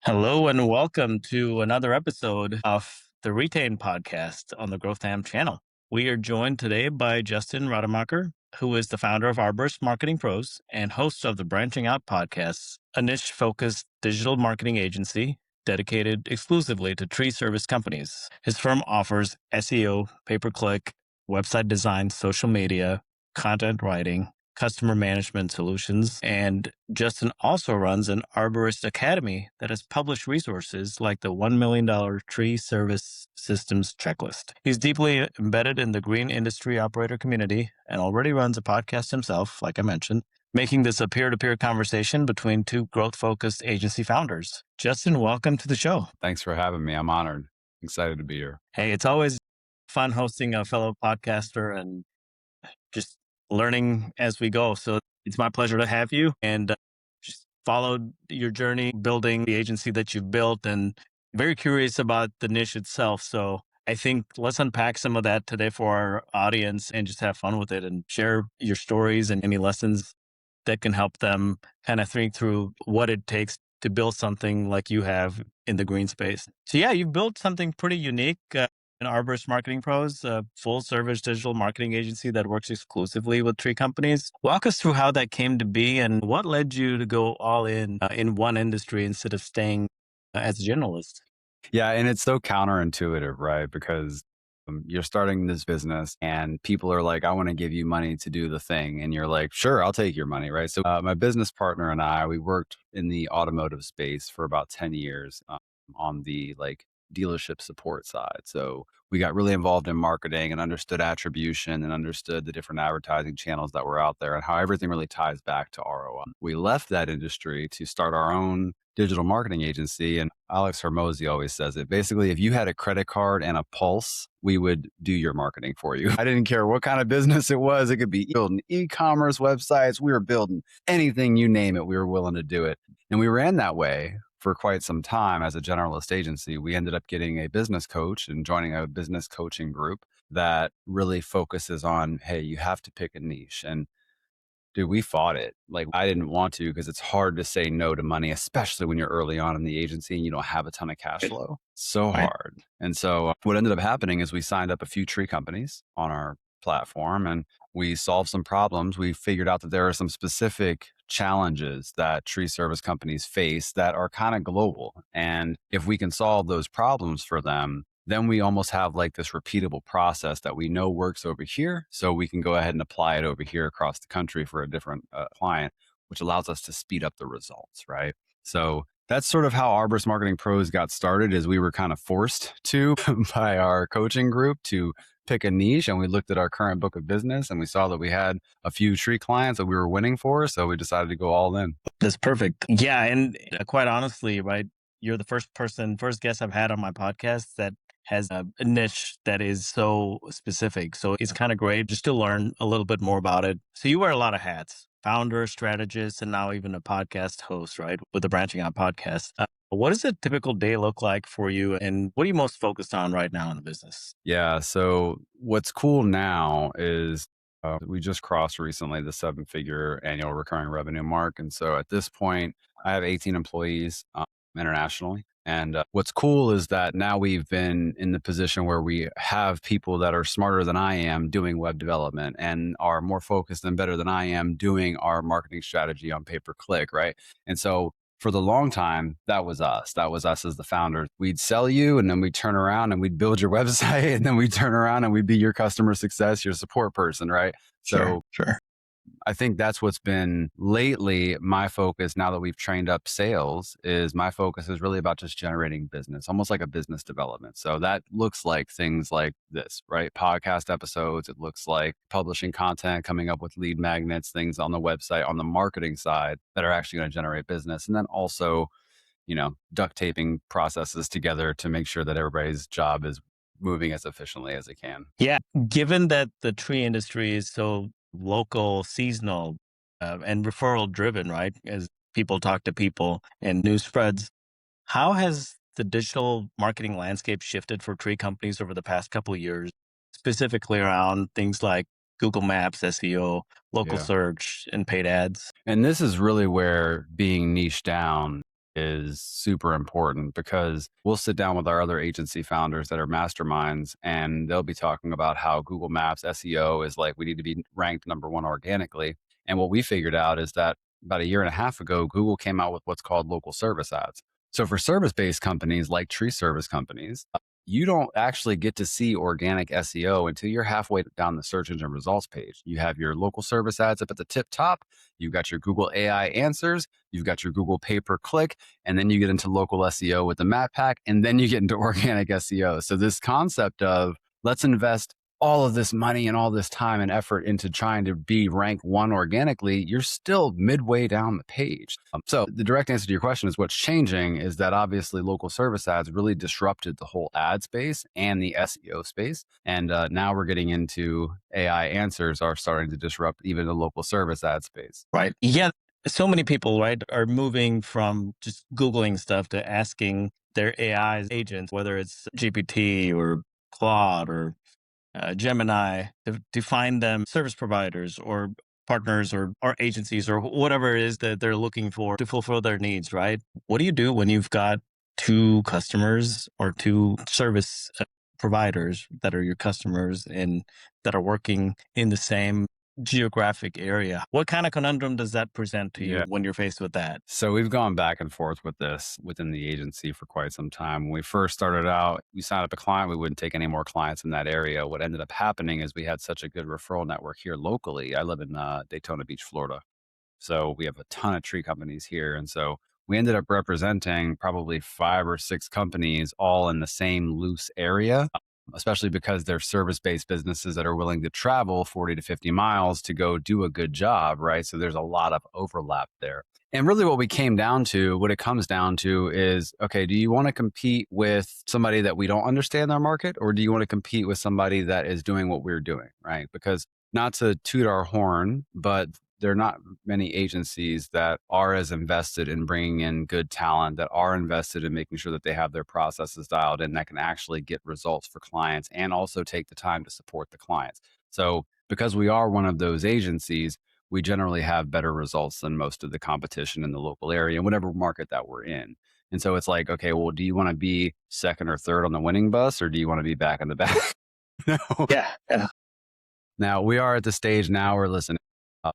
Hello and welcome to another episode of the Retain podcast on the GrowthAmped channel. We are joined today by Justin Rodemacher, who is the founder of Arborist Marketing Pros and host of the Branching Out podcast, a niche-focused digital marketing agency dedicated exclusively to tree service companies. His firm offers SEO, pay-per-click, website design, social media, content writing, customer management solutions. And Justin also runs an Arborist Academy that has published resources like the $1 million tree service systems checklist. He's deeply embedded in the green industry operator community and already runs a podcast himself, like I mentioned, making this a peer-to-peer conversation between two growth-focused agency founders. Justin, welcome to the show. Thanks for having me. I'm honored. Excited to be here. Hey, it's always fun hosting a fellow podcaster and just learning as we go. So it's my pleasure to have you and just followed your journey building the agency that you've built and very curious about the niche itself. So I think let's unpack some of that today for our audience and just have fun with it and share your stories and any lessons that can help them kind of think through what it takes to build something like you have in the green space. So yeah, you've built something pretty unique. Arborist Marketing Pros, a full-service digital marketing agency that works exclusively with tree companies. Walk us through how that came to be and what led you to go all in one industry instead of staying as a generalist. Yeah, and it's so counterintuitive, right? Because you're starting this business and people are like, I want to give you money to do the thing. And you're like, sure, I'll take your money, right? So my business partner and I, we worked in the automotive space for about 10 years on the dealership support side. So we got really involved in marketing and understood attribution and understood the different advertising channels that were out there and how everything really ties back to ROI. We left that industry to start our own digital marketing agency. And Alex Hormozy always says it. Basically, if you had a credit card and a pulse, we would do your marketing for you. I didn't care what kind of business it was. It could be building e-commerce websites. We were building anything, you name it. We were willing to do it. And we ran that way for quite some time as a generalist agency. We ended up getting a business coach and joining a business coaching group that really focuses on, hey, you have to pick a niche. And dude, we fought it. Like, I didn't want to because it's hard to say no to money, especially when you're early on in the agency and you don't have a ton of cash flow. So hard. And so what ended up happening is we signed up a few tree companies on our platform and we solved some problems. We figured out that there are some specific challenges that tree service companies face that are kind of global. And if we can solve those problems for them, then we almost have like this repeatable process that we know works over here. So we can go ahead and apply it over here across the country for a different client, which allows us to speed up the results, right? So that's sort of how Arborist Marketing Pros got started, is we were kind of forced to by our coaching group to pick a niche. And we looked at our current book of business and we saw that we had a few tree clients that we were winning for. So we decided to go all in. That's perfect. Yeah. And quite honestly, right, you're the first guest I've had on my podcast that has a niche that is so specific. So it's kind of great just to learn a little bit more about it. So you wear a lot of hats, founder, strategist, and now even a podcast host, right? With the Branching Out podcast. What does a typical day look like for you? And what are you most focused on right now in the business? Yeah. So what's cool now is we just crossed recently the 7-figure annual recurring revenue mark. And so at this point, I have 18 employees internationally. And what's cool is that now we've been in the position where we have people that are smarter than I am doing web development and are more focused and better than I am doing our marketing strategy on pay-per-click, right? And so for the long time, that was us. That was us as the founders. We'd sell you and then we'd turn around and we'd build your website and then we'd turn around and we'd be your customer success, your support person, right? So Sure. I think that's what's been lately my focus now that we've trained up sales is my focus is really about just generating business, almost like a business development. So that looks like things like this, right? Podcast episodes. It looks like publishing content, coming up with lead magnets, things on the website, on the marketing side that are actually going to generate business. And then also, duct taping processes together to make sure that everybody's job is moving as efficiently as it can. Yeah. Given that the tree industry is so local, seasonal, and referral driven, right? As people talk to people and news spreads, how has the digital marketing landscape shifted for tree companies over the past couple of years, specifically around things like Google Maps SEO, local search, and paid ads? And this is really where being niche down is super important because we'll sit down with our other agency founders that are masterminds and they'll be talking about how Google Maps SEO is like, we need to be ranked number one organically. And what we figured out is that about a year and a half ago, Google came out with what's called local service ads. So for service-based companies like tree service companies, you don't actually get to see organic SEO until you're halfway down the search engine results page. You have your local service ads up at the tip top. You've got your Google AI answers. You've got your Google pay per click. And then you get into local SEO with the map pack. And then you get into organic SEO. So this concept of let's invest all of this money and all this time and effort into trying to be rank one organically, you're still midway down the page. So the direct answer to your question is what's changing is that obviously local service ads really disrupted the whole ad space and the SEO space. And now we're getting into AI answers are starting to disrupt even the local service ad space. Right. Yeah. So many people, right, are moving from just Googling stuff to asking their AI agents, whether it's GPT or Claude or Gemini, to find them service providers or partners or agencies or whatever it is that they're looking for to fulfill their needs, right? What do you do when you've got two customers or two service providers that are your customers and that are working in the same geographic area? What kind of conundrum does that present to you when you're faced with that? So we've gone back and forth with this within the agency for quite some time. When we first started out, we signed up a client. We wouldn't take any more clients in that area. What ended up happening is we had such a good referral network here locally. I live in Daytona Beach, Florida. So we have a ton of tree companies here. And so we ended up representing probably 5 or 6 companies all in the same loose area, especially because they're service-based businesses that are willing to travel 40 to 50 miles to go do a good job, right? So there's a lot of overlap there. And really what it comes down to is, okay, do you want to compete with somebody that we don't understand their market, or do you want to compete with somebody that is doing what we're doing, right? Because not to toot our horn, but there are not many agencies that are as invested in bringing in good talent, that are invested in making sure that they have their processes dialed in, that can actually get results for clients and also take the time to support the clients. So because we are one of those agencies, we generally have better results than most of the competition in the local area, whatever market that we're in. And so it's like, okay, well, do you want to be second or third on the winning bus, or do you want to be back in the back? No. Yeah. Yeah. Now we are at the stage now where, listen,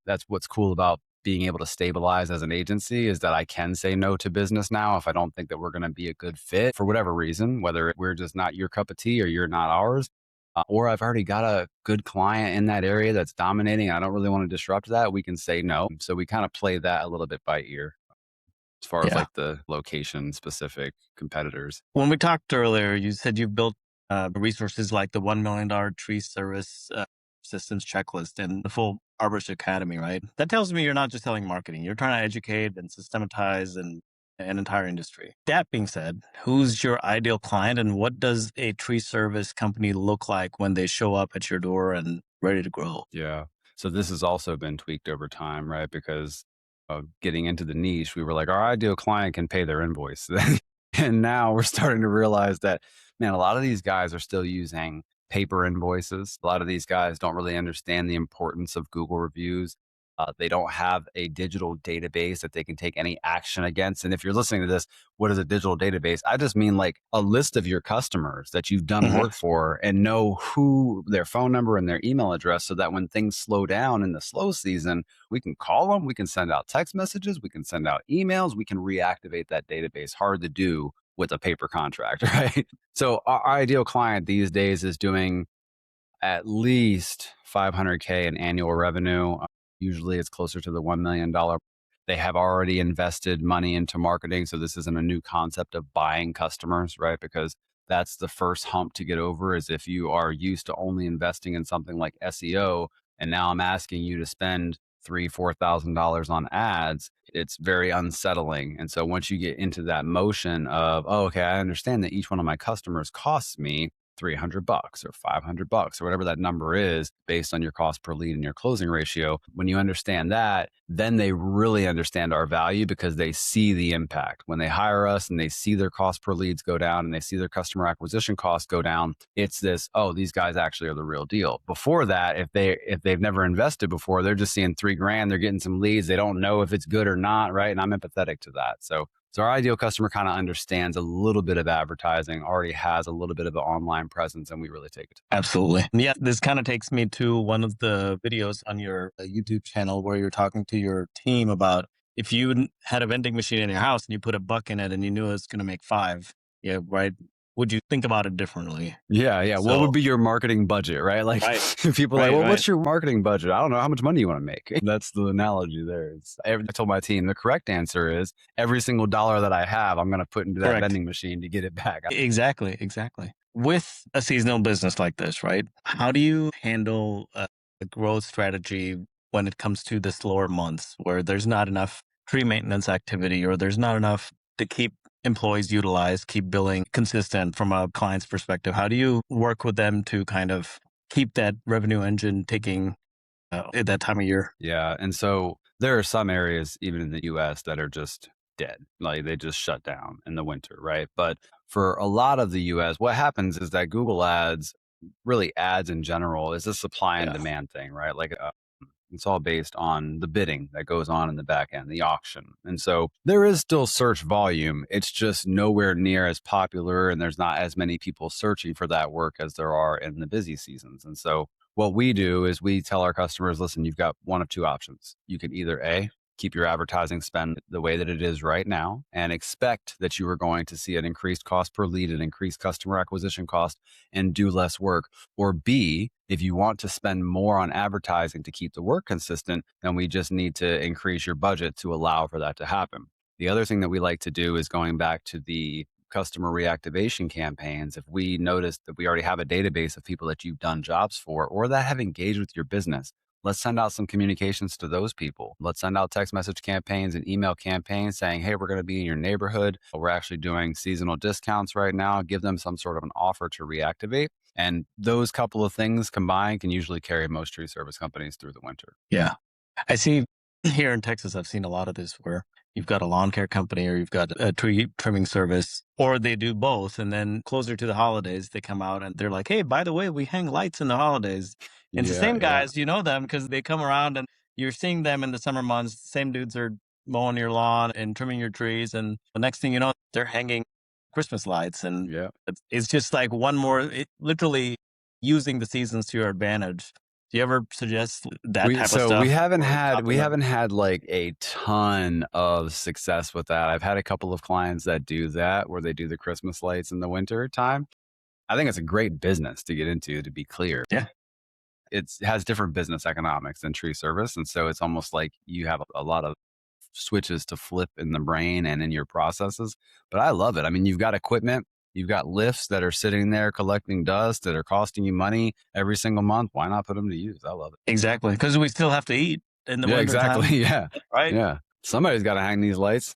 that's what's cool about being able to stabilize as an agency is that I can say no to business now if I don't think that we're going to be a good fit for whatever reason, whether we're just not your cup of tea or you're not ours, or I've already got a good client in that area that's dominating. I don't really want to disrupt that. We can say no. So we kind of play that a little bit by ear as far as Yeah. like the location specific competitors. When we talked earlier, you said you've built resources like the $1 million tree service systems checklist and the full Arborist Academy, right? That tells me you're not just selling marketing. You're trying to educate and systematize an entire industry. That being said, who's your ideal client and what does a tree service company look like when they show up at your door and ready to grow? Yeah. So this has also been tweaked over time, right? Because of getting into the niche, we were like, our ideal client can pay their invoice. And now we're starting to realize that, man, a lot of these guys are still using paper invoices. A lot of these guys don't really understand the importance of Google reviews. They don't have a digital database that they can take any action against. And if you're listening to this, what is a digital database? I just mean like a list of your customers that you've done work for and know who their phone number and their email address so that when things slow down in the slow season, we can call them, we can send out text messages, we can send out emails, we can reactivate that database. Hard to do with a paper contract, right? So our ideal client these days is doing at least 500K in annual revenue. Usually it's closer to the $1 million. They have already invested money into marketing. So this isn't a new concept of buying customers, right? Because that's the first hump to get over is if you are used to only investing in something like SEO, and now I'm asking you to spend $3,000-$4,000 on ads, it's very unsettling. And so once you get into that motion of, oh, okay, I understand that each one of my customers costs me $300 or $500 or whatever that number is based on your cost per lead and your closing ratio. When you understand that, then they really understand our value because they see the impact. When they hire us and they see their cost per leads go down and they see their customer acquisition costs go down, it's this, oh, these guys actually are the real deal. Before that, if they've never invested before, they're just seeing $3,000, they're getting some leads, they don't know if it's good or not, right? And I'm empathetic to that. So So our ideal customer kind of understands a little bit of advertising, already has a little bit of an online presence, and we really take it. Absolutely. And yeah, this kind of takes me to one of the videos on your YouTube channel where you're talking to your team about if you had a vending machine in your house and you put a buck in it and you knew it was going to make five, yeah, right? Would you think about it differently? Yeah, yeah. What So, would be your marketing budget, right? Like right, people are like, well, right. what's your marketing budget? I don't know how much money you want to make. That's the analogy there. I told my team the correct answer is every single dollar that I have, I'm going to put into that Correct. vending machine to get it back. Exactly, exactly. With a seasonal business like this, right? How do you handle a growth strategy when it comes to the slower months where there's not enough tree maintenance activity or there's not enough to keep employees utilized, keep billing consistent from a client's perspective? How do you work with them to kind of keep that revenue engine ticking at that time of year? Yeah. And so there are some areas, even in the US, that are just dead. Like they just shut down in the winter, right? But for a lot of the US, what happens is that Google ads, really ads in general, is a supply and Yeah. demand thing, right? Like it's all based on the bidding that goes on in the back end, the auction. And so there is still search volume. It's just nowhere near as popular, and there's not as many people searching for that work as there are in the busy seasons. And so what we do is we tell our customers, listen, you've got one of two options. You can either A, keep your advertising spend the way that it is right now and expect that you are going to see an increased cost per lead, an increased customer acquisition cost, and do less work. Or B, if you want to spend more on advertising to keep the work consistent, then we just need to increase your budget to allow for that to happen. The other thing that we like to do is going back to the customer reactivation campaigns. If we notice that we already have a database of people that you've done jobs for or that have engaged with your business, let's send out some communications to those people. Let's send out text message campaigns and email campaigns saying, hey, we're going to be in your neighborhood. We're actually doing seasonal discounts right now. Give them some sort of an offer to reactivate. And those couple of things combined can usually carry most tree service companies through the winter. Yeah. I see here in Texas, I've seen a lot of this where you've got a lawn care company or you've got a tree trimming service, or they do both. And then closer to the holidays, they come out and they're like, hey, by the way, we hang lights in the holidays. And it's the Yeah, same yeah, guys, you know them because they come around and you're seeing them in the summer months. Same dudes are mowing your lawn and trimming your trees. And the next thing you know, they're hanging Christmas lights. And yeah. it's just like one more, literally using the seasons to your advantage. Do you ever suggest that We type of so we stuff haven't or had talk to we them? haven't had like a ton of success with that. I've had a couple of clients that do that where they do the Christmas lights in the winter time. I think it's a great business to get into, to be clear. Yeah, It has different business economics than tree service. And so it's almost like you have a lot of switches to flip in the brain and in your processes. But I love it. I mean, you've got equipment, you've got lifts that are sitting there collecting dust that are costing you money every single month. Why not put them to use? I love it. exactly. Because we still have to eat in the Yeah, winter exactly. time, Yeah. right? Yeah. Somebody's got to hang these lights.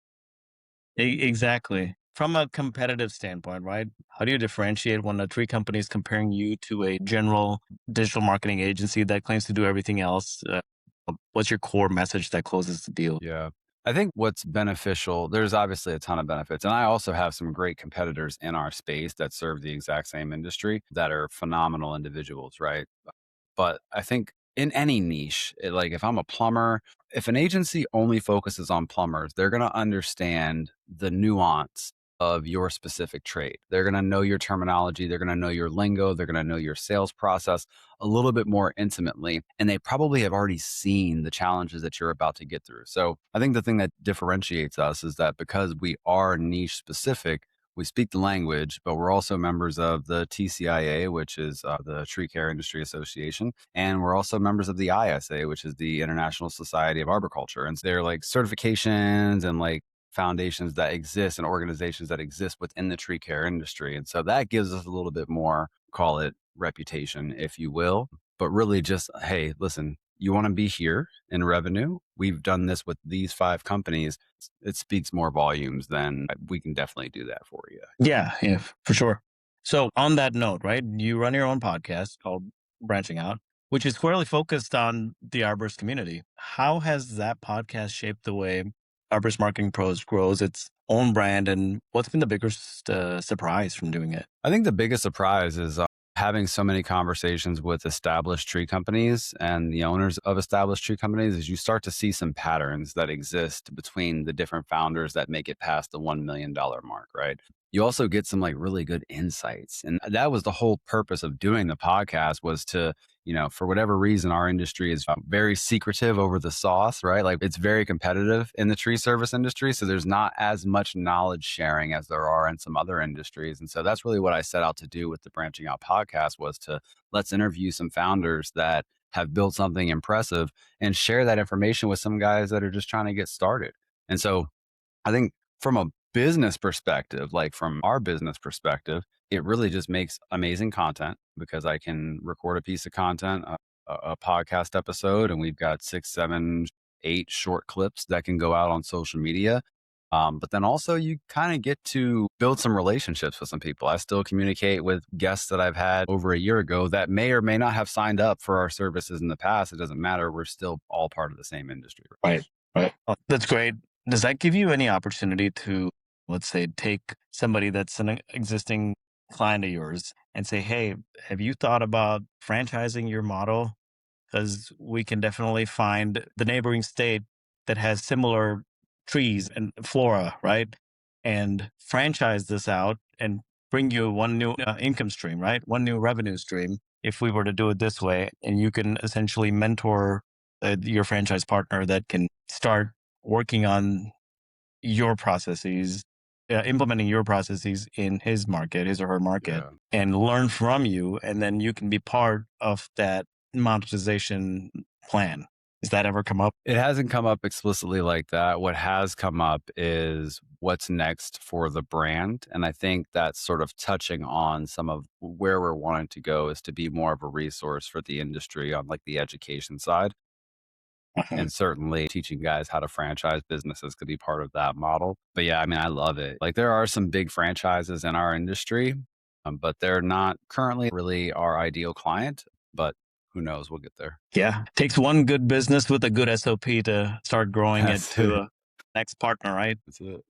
Exactly. From a competitive standpoint, right? How do you differentiate when a tree company is comparing you to a general digital marketing agency that claims to do everything else? What's your core message that closes the deal? Yeah. I think what's beneficial, there's obviously a ton of benefits. And I also have some great competitors in our space that serve the exact same industry that are phenomenal individuals, right? But I think in any niche, like if I'm a plumber, if an agency only focuses on plumbers, they're going to understand the nuance of your specific trade. They're going to know your terminology. They're going to know your lingo. They're going to know your sales process a little bit more intimately. And they probably have already seen the challenges that you're about to get through. So I think the thing that differentiates us is that because we are niche specific, we speak the language, but we're also members of the TCIA, which is the Tree Care Industry Association. And we're also members of the ISA, which is the International Society of Arboriculture. And so they're like certifications and like foundations that exist and organizations that exist within the tree care industry. And so that gives us a little bit more, call it reputation, if you will, but really just, hey, listen, you want to be here in revenue? We've done this with these 5 companies. It speaks more volumes than we can definitely do that for you. Yeah, for sure. So on that note, right, you run your own podcast called Branching Out, which is squarely focused on the arborist community. How has that podcast shaped the way Arborist Marketing Pros grows its own brand, and what's been the biggest surprise from doing it? I think the biggest surprise is having so many conversations with established tree companies and the owners of established tree companies is you start to see some patterns that exist between the different founders that make it past the $1 million mark, right? You also get some like really good insights. And that was the whole purpose of doing the podcast was to, for whatever reason, our industry is very secretive over the sauce, right? Like it's very competitive in the tree service industry. So there's not as much knowledge sharing as there are in some other industries. And so that's really what I set out to do with the Branching Out podcast was to let's interview some founders that have built something impressive and share that information with some guys that are just trying to get started. And so I think from a business perspective, like from our business perspective, it really just makes amazing content because I can record a piece of content, a podcast episode, and we've got 6, 7, 8 short clips that can go out on social media. But then also you kind of get to build some relationships with some people. I still communicate with guests that I've had over a year ago that may or may not have signed up for our services in the past. It doesn't matter. We're still all part of the same industry. Right. Right. Oh, that's great. Does that give you any opportunity to, let's say, take somebody that's an existing client of yours and say, hey, have you thought about franchising your model? Because we can definitely find the neighboring state that has similar trees and flora, right? And franchise this out and bring you one new income stream, right? One new revenue stream if we were to do it this way. And you can essentially mentor your franchise partner that can start working on your processes, implementing your processes in his market, his or her market, and learn from you. And then you can be part of that monetization plan. Has that ever come up? It hasn't come up explicitly like that. What has come up is what's next for the brand. And I think that's sort of touching on some of where we're wanting to go is to be more of a resource for the industry on like the education side. And certainly teaching guys how to franchise businesses could be part of that model. But yeah, I mean, I love it. Like there are some big franchises in our industry, but they're not currently really our ideal client. But who knows? We'll get there. Yeah. Takes one good business with a good SOP to start growing it to a next partner, right? That's it.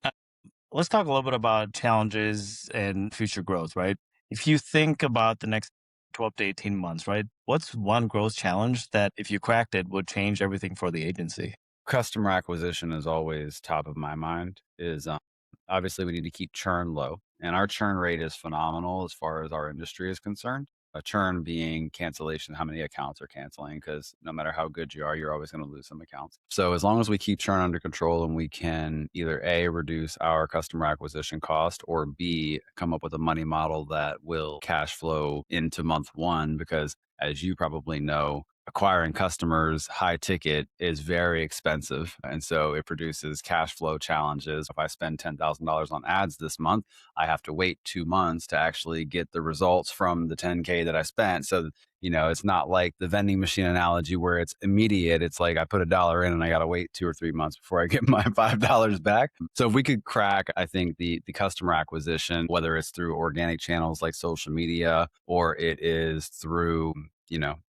Let's talk a little bit about challenges and future growth, right? If you think about the next 12 to 18 months, right? What's one growth challenge that if you cracked it would change everything for the agency? Customer acquisition is always top of my mind is obviously we need to keep churn low and our churn rate is phenomenal as far as our industry is concerned. A churn being cancellation, how many accounts are canceling, because no matter how good you are, you're always going to lose some accounts. So as long as we keep churn under control and we can either A, reduce our customer acquisition cost, or B, come up with a money model that will cash flow into month one, because as you probably know, acquiring customers high ticket is very expensive. And so it produces cash flow challenges. If I spend $10,000 on ads this month, I have to wait 2 months to actually get the results from the 10K that I spent. So, it's not like the vending machine analogy where it's immediate. It's like I put $1 in and I got to wait 2 or 3 months before I get my $5 back. So if we could crack, I think the customer acquisition, whether it's through organic channels like social media or it is through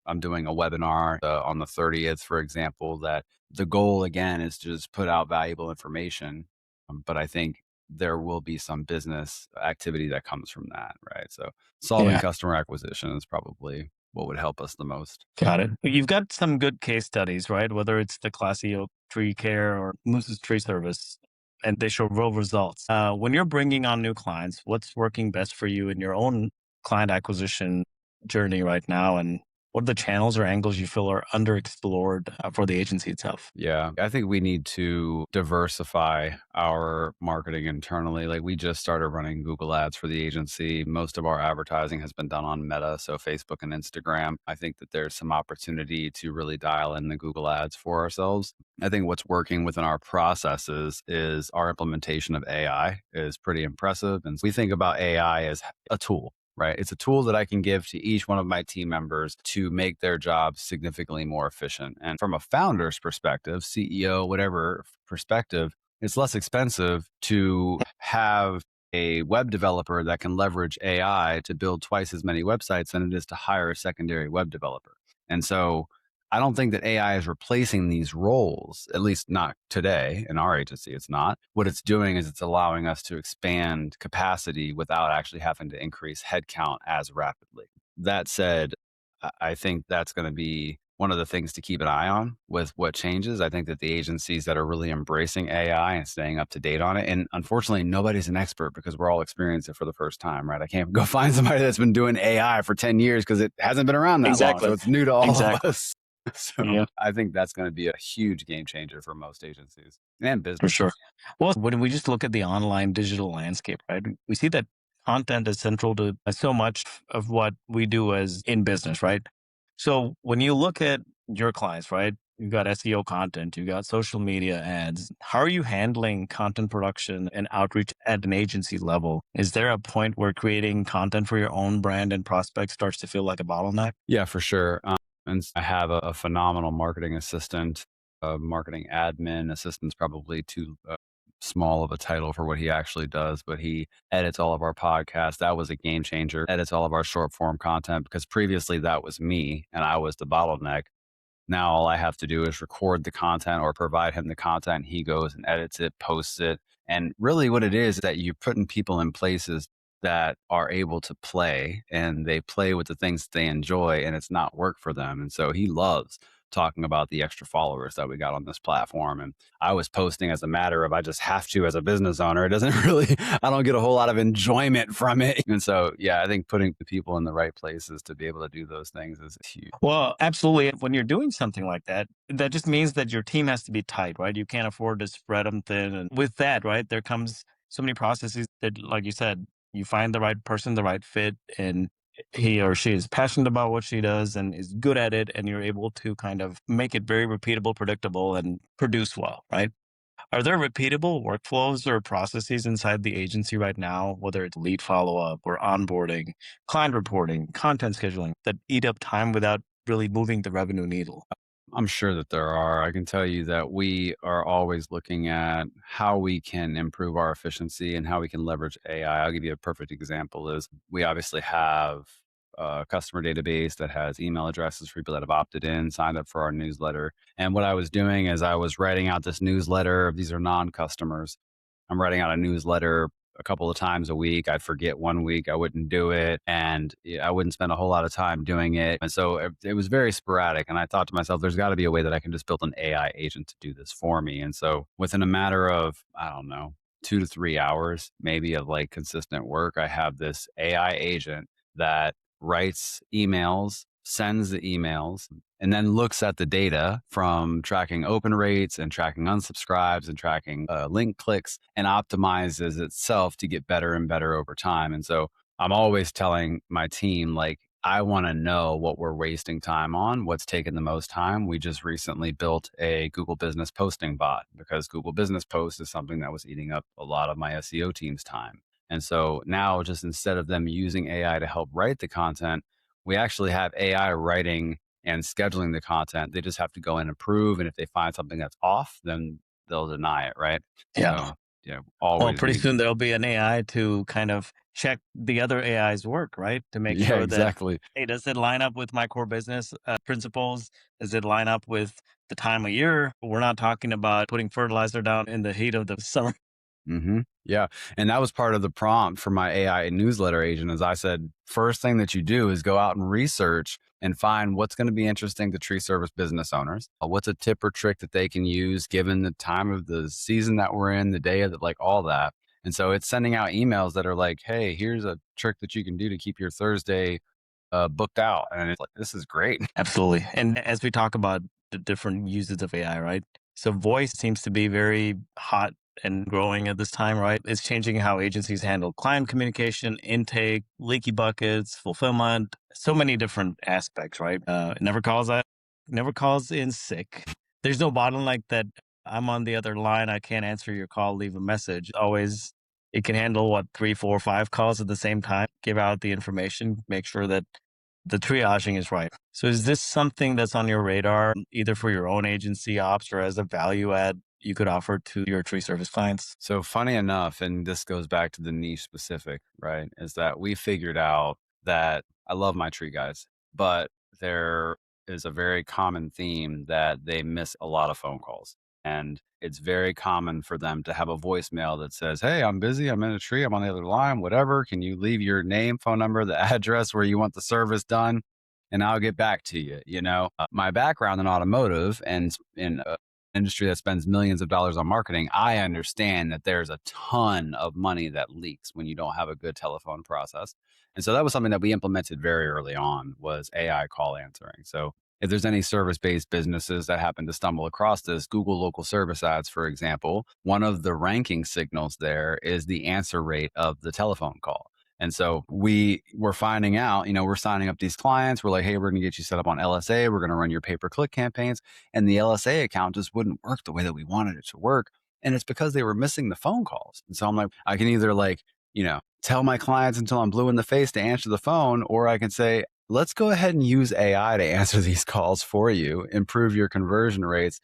I'm doing a webinar on the 30th, for example, that the goal again is to just put out valuable information. But I think there will be some business activity that comes from that, right? So solving customer acquisition is probably what would help us the most. Got it. You've got some good case studies, right? Whether it's the Classy Oak Tree Care or Moose's Tree Service, and they show real results. When you're bringing on new clients, what's working best for you in your own client acquisition journey right now? And what are the channels or angles you feel are underexplored for the agency itself? Yeah, I think we need to diversify our marketing internally. Like we just started running Google ads for the agency. Most of our advertising has been done on Meta, so Facebook and Instagram. I think that there's some opportunity to really dial in the Google ads for ourselves. I think what's working within our processes is our implementation of AI is pretty impressive. And we think about AI as a tool. Right. It's a tool that I can give to each one of my team members to make their jobs significantly more efficient. And from a founder's perspective, CEO, whatever perspective, it's less expensive to have a web developer that can leverage AI to build twice as many websites than it is to hire a secondary web developer. And so I don't think that AI is replacing these roles, at least not today in our agency. It's not. What it's doing is it's allowing us to expand capacity without actually having to increase headcount as rapidly. That said, I think that's going to be one of the things to keep an eye on with what changes. I think that the agencies that are really embracing AI and staying up to date on it, and unfortunately, nobody's an expert because we're all experiencing it for the first time, right? I can't go find somebody that's been doing AI for 10 years because it hasn't been around that long. So Exactly. it's new to all of Exactly. us. So Yeah, I think that's going to be a huge game changer for most agencies and for sure. businesses. Well, when we just look at the online digital landscape, right, we see that content is central to so much of what we do as in business, right? So when you look at your clients, right, you've got SEO content, you've got social media ads. How are you handling content production and outreach at an agency level? Is there a point where creating content for your own brand and prospects starts to feel like a bottleneck? Yeah, for sure. And I have a phenomenal marketing assistant, a marketing admin. Assistant's probably too small of a title for what he actually does, but he edits all of our podcasts. That was a game changer. Edits all of our short form content because previously that was me and I was the bottleneck. Now all I have to do is record the content or provide him the content. He goes and edits it, posts it. And really what it is that you're putting people in places that are able to play and they play with the things they enjoy and it's not work for them. And so he loves talking about the extra followers that we got on this platform. And I was posting as a matter of I just have to as a business owner. It doesn't really, I don't get a whole lot of enjoyment from it. And so, yeah, I think putting the people in the right places to be able to do those things is huge. Well, absolutely. When you're doing something like that, that just means that your team has to be tight, right? You can't afford to spread them thin. And with that, right, there comes so many processes that, like you said, you find the right person, the right fit, and he or she is passionate about what she does and is good at it. And you're able to kind of make it very repeatable, predictable, and produce well, right? Are there repeatable workflows or processes inside the agency right now, whether it's lead follow up or onboarding, client reporting, content scheduling, that eat up time without really moving the revenue needle? I'm sure that there are. I can tell you that we are always looking at how we can improve our efficiency and how we can leverage AI. I'll give you a perfect example is we obviously have a customer database that has email addresses for people that have opted in, signed up for our newsletter. And what I was doing is I was writing out this newsletter. These are non-customers. I'm writing out a newsletter a couple of times a week. I'd forget one week, I wouldn't do it. And I wouldn't spend a whole lot of time doing it. And so it was very sporadic. And I thought to myself, there's got to be a way that I can just build an AI agent to do this for me. And so within a matter of, I don't know, 2 to 3 hours, maybe of like consistent work, I have this AI agent that writes emails, sends the emails, and then looks at the data from tracking open rates and tracking unsubscribes and tracking link clicks and optimizes itself to get better and better over time. And so I'm always telling my team, like, I want to know what we're wasting time on, what's taking the most time. We just recently built a Google Business posting bot because Google Business Post is something that was eating up a lot of my SEO team's time. And so now, just instead of them using AI to help write the content, we actually have AI writing and scheduling the content. They just have to go in and approve. And if they find something that's off, then they'll deny it. Right. Yeah. So, yeah, Well, always pretty make, soon there'll be an AI to kind of check the other AI's work, right? To make yeah, sure that, exactly. hey, does it line up with my core business principles? Does it line up with the time of year? We're not talking about putting fertilizer down in the heat of the summer. Yeah. And that was part of the prompt for my AI newsletter agent is I said, first thing that you do is go out and research and find what's going to be interesting to tree service business owners. What's a tip or trick that they can use given the time of the season that we're in, the day of the, like all that. And so it's sending out emails that are like, hey, here's a trick that you can do to keep your Thursday booked out. And it's like, this is great. Absolutely. And as we talk about the different uses of AI, right? So voice seems to be very hot and growing at this time, right? It's changing how agencies handle client communication, intake, leaky buckets, fulfillment, so many different aspects, right? It never calls in sick. There's no bottleneck that I'm on the other line. I can't answer your call, leave a message. Always, it can handle what, three, four, five calls at the same time, give out the information, make sure that the triaging is right. So is this something that's on your radar, either for your own agency ops or as a value add you could offer to your tree service clients? So funny enough, and this goes back to the niche specific, right? Is that we figured out that I love my tree guys, but there is a very common theme that they miss a lot of phone calls. And it's very common for them to have a voicemail that says, "Hey, I'm busy. I'm in a tree. I'm on the other line, whatever. Can you leave your name, phone number, the address where you want the service done? And I'll get back to you." My background in automotive and in an industry that spends millions of dollars on marketing, I understand that there's a ton of money that leaks when you don't have a good telephone process. And so that was something that we implemented very early on was AI call answering. So if there's any service-based businesses that happen to stumble across this, Google local service ads, for example, one of the ranking signals there is the answer rate of the telephone call. And so we were finding out, we're signing up these clients. We're like, hey, we're going to get you set up on LSA. We're going to run your pay-per-click campaigns. And the LSA account just wouldn't work the way that we wanted it to work. And it's because they were missing the phone calls. And so I'm like, I can either tell my clients until I'm blue in the face to answer the phone, or I can say, let's go ahead and use AI to answer these calls for you, improve your conversion rates.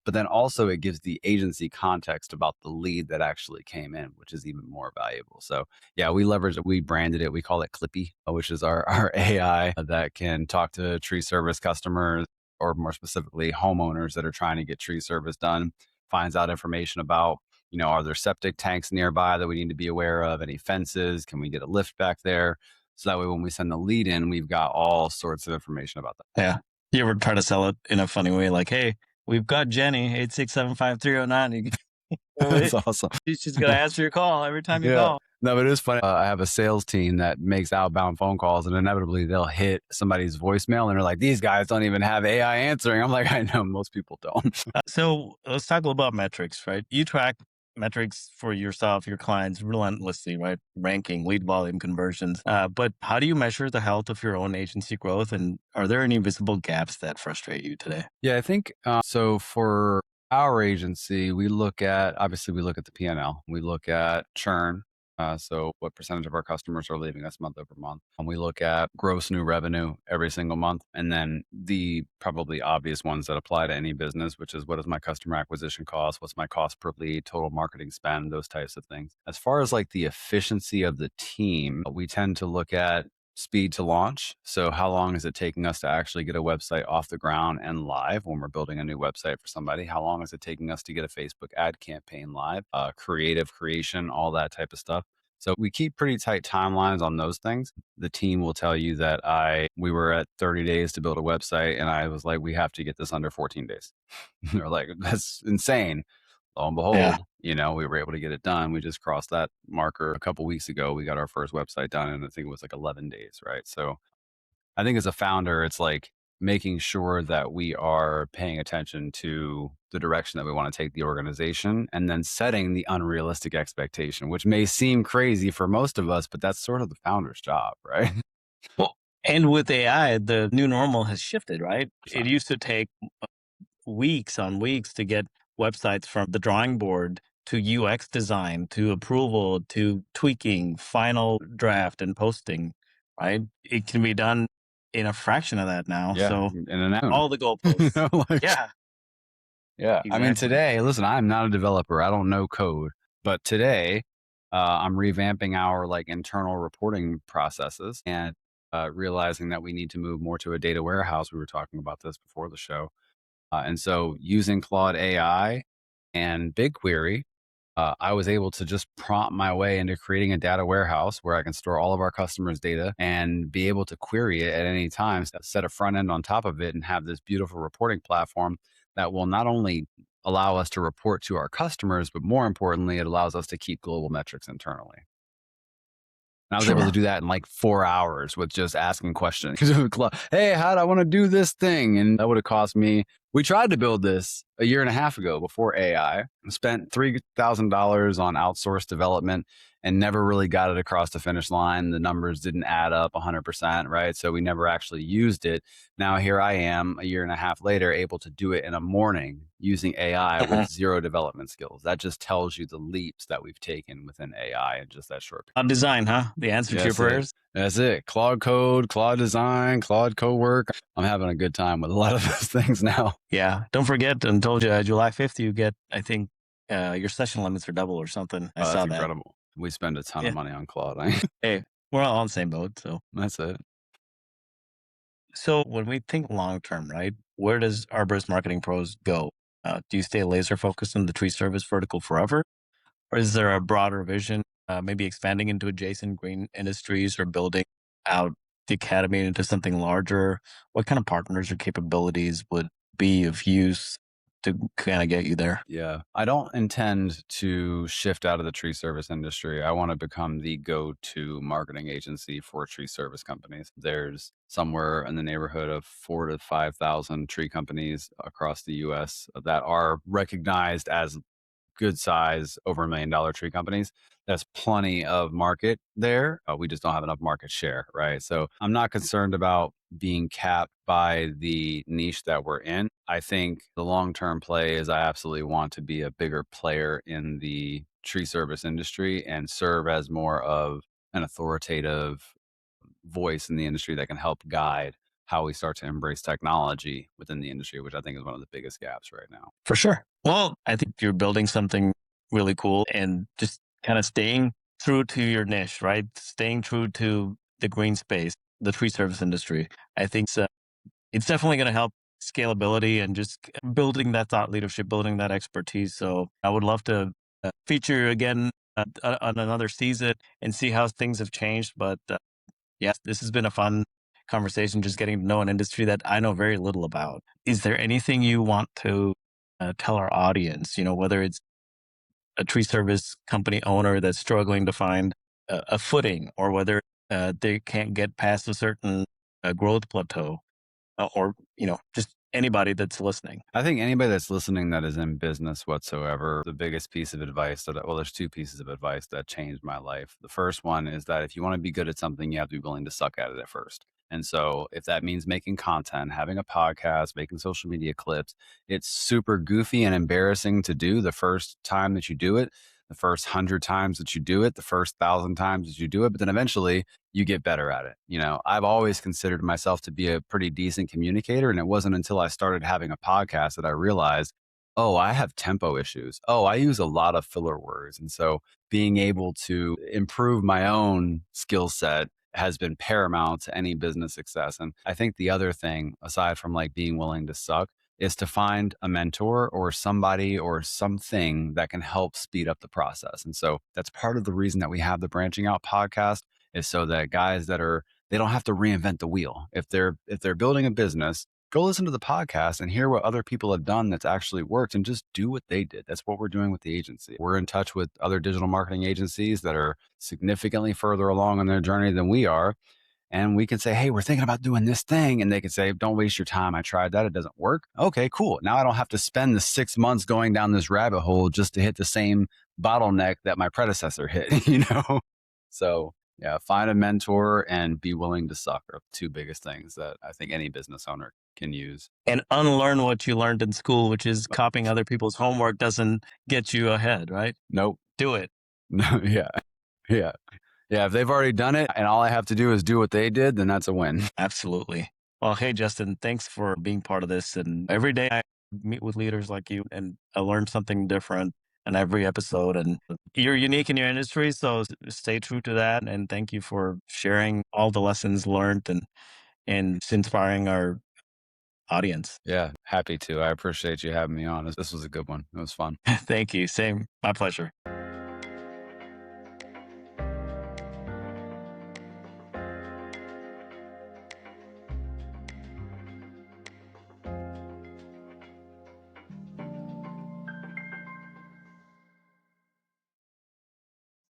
But then also it gives the agency context about the lead that actually came in, which is even more valuable. So yeah, we leveraged it. We branded it. We call it Clippy, which is our AI that can talk to tree service customers, or more specifically, homeowners that are trying to get tree service done, finds out information about, are there septic tanks nearby that we need to be aware of? Any fences? Can we get a lift back there? So that way, when we send the lead in, we've got all sorts of information about that. Yeah. You ever try to sell it in a funny way? Like, hey, we've got Jenny, 8675309. That's awesome. She's going to answer your call every time you Yeah. call. No, but it is funny. I have a sales team that makes outbound phone calls, and inevitably they'll hit somebody's voicemail and they're like, these guys don't even have AI answering. I'm like, I know, most people don't. So let's talk a little about metrics, right? You track metrics for yourself, your clients relentlessly, right? Ranking, lead volume, conversions. But how do you measure the health of your own agency growth? And are there any visible gaps that frustrate you today? Yeah, I think so. For our agency, obviously we look at the P&L. We look at churn. So what percentage of our customers are leaving us month over month? And we look at gross new revenue every single month. And then the probably obvious ones that apply to any business, which is what is my customer acquisition cost? What's my cost per lead, total marketing spend, those types of things. As far as like the efficiency of the team, we tend to look at speed to launch. So how long is it taking us to actually get a website off the ground and live when we're building a new website for somebody? How long is it taking us to get a Facebook ad campaign live, creative creation, all that type of stuff? So we keep pretty tight timelines on those things. The team will tell you that we were at 30 days to build a website, and I was like, we have to get this under 14 days. They're like, that's insane. Lo and Yeah. behold, we were able to get it done. We just crossed that marker a couple weeks ago. We got our first website done, and I think it was like 11 days, right? So I think as a founder, it's like making sure that we are paying attention to the direction that we want to take the organization, and then setting the unrealistic expectation, which may seem crazy for most of us, but that's sort of the founder's job, right? Well, and with AI, the new normal has shifted, right? It 100%. used to take weeks on weeks to get websites from the drawing board to UX design to approval to tweaking, final draft and posting, right? It can be done in a fraction of that now. Yeah, So in an hour. all the goalposts. Yeah, Yeah. I mean, exactly. today, listen, I'm not a developer. I don't know code, but today, I'm revamping our like internal reporting processes and realizing that we need to move more to a data warehouse. We were talking about this before the show. And so using Claude AI and BigQuery, I was able to just prompt my way into creating a data warehouse where I can store all of our customers' data and be able to query it at any time, set a front end on top of it, and have this beautiful reporting platform that will not only allow us to report to our customers, but more importantly, it allows us to keep global metrics internally. And I was able to Sure. do that in like 4 hours with just asking questions. Hey, how do I want to do this thing? And that would have cost me. We tried to build this a year and a half ago before AI, spent $3,000 on outsourced development and never really got it across the finish line. The numbers didn't add up 100%, right? So we never actually used it. Now here I am a year and a half later, able to do it in a morning using AI with zero development skills. That just tells you the leaps that we've taken within AI in just that short period. On design, huh? The answer to your That's it. prayers. That's it. Claude Code, Claude Design, Claude Co-work. I'm having a good time with a lot of those things now. Yeah. Don't forget, I told you July 5th, you get, I think, your session limits are double or something. I Oh, saw that's that. incredible. We spend a ton Yeah. of money on Claude. Hey, we're all on the same boat. That's it. So when we think long term, right? Where does Arborist Marketing Pros go? Do you stay laser focused on the tree service vertical forever? Or is there a broader vision, maybe expanding into adjacent green industries or building out the academy into something larger? What kind of partners or capabilities would be of use to kind of get you there? Yeah. I don't intend to shift out of the tree service industry. I want to become the go to marketing agency for tree service companies. There's somewhere in the neighborhood of 4 to 5,000 tree companies across the US that are recognized as good size, over $1 million tree companies. There's plenty of market there. We just don't have enough market share, right? So I'm not concerned about being capped by the niche that we're in. I think the long term play is I absolutely want to be a bigger player in the tree service industry and serve as more of an authoritative voice in the industry that can help guide how we start to embrace technology within the industry, which I think is one of the biggest gaps right now. For sure. Well, I think you're building something really cool and just kind of staying true to your niche, right? Staying true to the green space, the tree service industry. I think it's definitely going to help scalability and just building that thought leadership, building that expertise. So I would love to feature you again on another season and see how things have changed. But yes, this has been a fun conversation, just getting to know an industry that I know very little about. Is there anything you want to tell our audience, whether it's a tree service company owner that's struggling to find a footing, or whether they can't get past a certain growth plateau, or just anybody that's listening? I think anybody that's listening that is in business whatsoever, the biggest piece of advice well, there's two pieces of advice that changed my life. The first one is that if you want to be good at something, you have to be willing to suck at it at first. And so if that means making content, having a podcast, making social media clips, it's super goofy and embarrassing to do the first time that you do it, the first 100 times that you do it, the first 1,000 times that you do it, but then eventually you get better at it. I've always considered myself to be a pretty decent communicator. And it wasn't until I started having a podcast that I realized, oh, I have tempo issues. Oh, I use a lot of filler words. And so being able to improve my own skill set has been paramount to any business success. And I think the other thing, aside from like being willing to suck, is to find a mentor or somebody or something that can help speed up the process. And so that's part of the reason that we have the Branching Out podcast, is so that guys they don't have to reinvent the wheel. If they're building a business, go listen to the podcast and hear what other people have done that's actually worked and just do what they did. That's what we're doing with the agency. We're in touch with other digital marketing agencies that are significantly further along on their journey than we are. And we can say, hey, we're thinking about doing this thing. And they can say, don't waste your time. I tried that. It doesn't work. Okay, cool. Now I don't have to spend the 6 months going down this rabbit hole just to hit the same bottleneck that my predecessor hit. So yeah, find a mentor and be willing to suck are the two biggest things that I think any business owner can use. And unlearn what you learned in school, which is copying other people's homework doesn't get you ahead, right? Nope. Do it. No, yeah. Yeah. Yeah. If they've already done it and all I have to do is do what they did, then that's a win. Absolutely. Well, hey, Justin, thanks for being part of this. And every day I meet with leaders like you and I learn something different in every episode. And you're unique in your industry. So stay true to that. And thank you for sharing all the lessons learned and inspiring our audience. Yeah. Happy to. I appreciate you having me on. This was a good one. It was fun. Thank you. Same. My pleasure.